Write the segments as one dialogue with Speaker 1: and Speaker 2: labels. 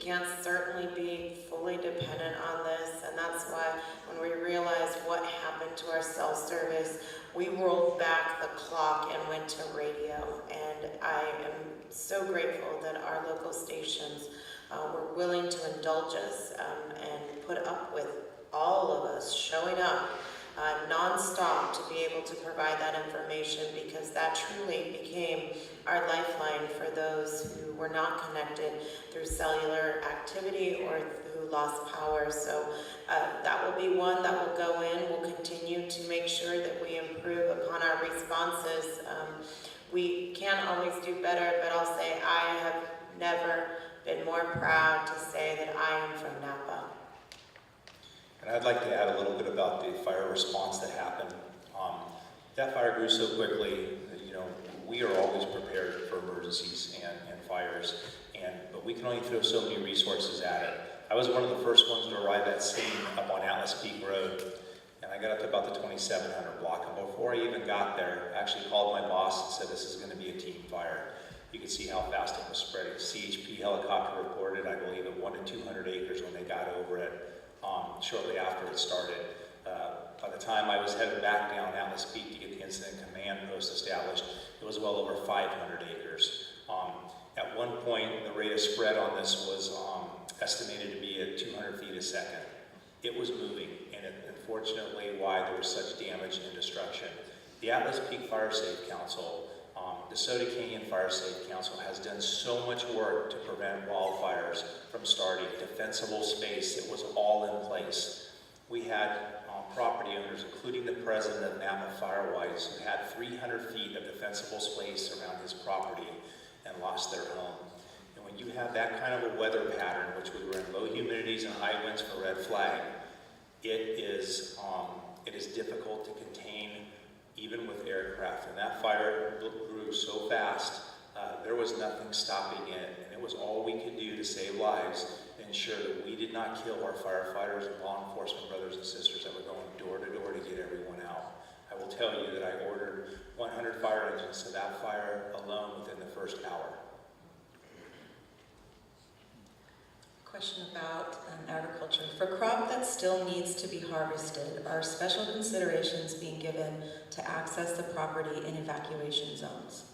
Speaker 1: can't certainly be fully dependent on this, and that's why when we realized what happened to our cell service, we rolled back the clock and went to radio. And I am so grateful that our local stations were willing to indulge us and put up with all of us showing up non-stop to be able to provide that information, because that truly became our lifeline for those who were not connected through cellular activity or who lost power. So that will be one that will go in. We'll continue to make sure that we improve upon our responses. We can't always do better, but I'll say I have never been more proud to say that I am from Napa.
Speaker 2: And I'd like to add a little bit about the fire response that happened. That fire grew so quickly that, we are always prepared for emergencies and fires, but we can only throw so many resources at it. I was one of the first ones to arrive at scene up on Atlas Peak Road, and I got up to about the 2700 block, and before I even got there, I actually called my boss and said, this is going to be a team fire. You can see how fast it was spreading. CHP helicopter reported, I believe, at 1 to 200 acres when they got over it. Shortly after it started. By the time I was headed back down Atlas Peak to get the incident command post established, it was well over 500 acres. At one point, the rate of spread on this was estimated to be at 200 feet a second. It was moving, and unfortunately, why there was such damage and destruction. The Atlas Peak Fire Safe Council, the Soda Canyon Fire Safe Council has done so much work to prevent wildfires from starting. Defensible space, it was all in place. We had property owners, including the president of Napa Firewise, who had 300 feet of defensible space around his property and lost their home. And when you have that kind of a weather pattern, which we were in low humidities and high winds for red flag, it is difficult to contain even with aircraft. And that fire grew so fast, there was nothing stopping it, and it was all we could do to save lives and ensure that we did not kill our firefighters and law enforcement brothers and sisters that were going door to door to get everyone out. I will tell you that I ordered 100 fire engines to that fire alone within the first hour.
Speaker 3: Question about agriculture. For crop that still needs to be harvested, are special considerations being given to access the property in evacuation zones?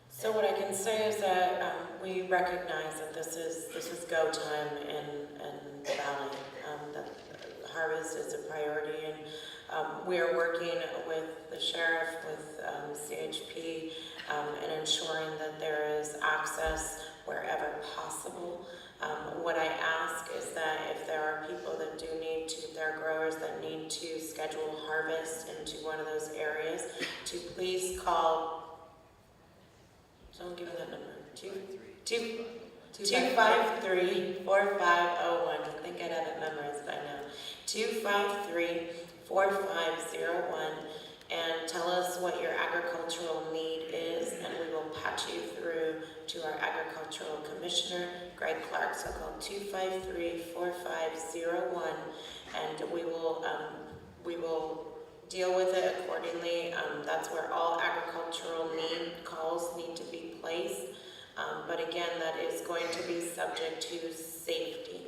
Speaker 1: So what I can say is that we recognize that this is go time in the valley. That harvest is a priority, and we are working with the sheriff, with CHP, and ensuring that there is access wherever possible. What I ask is that if there are people that do need to, if there are growers that need to schedule harvest into one of those areas, to please call. Someone give me that number. 253-4501. I think I'd have it memorized by now. 253-4501, and tell us what your agricultural need is, and we will patch you through to our agricultural commissioner, Greg Clark. So call 253-4501, and we will deal with it accordingly. That's where all agricultural calls need to be placed. But again, that is going to be subject to safety.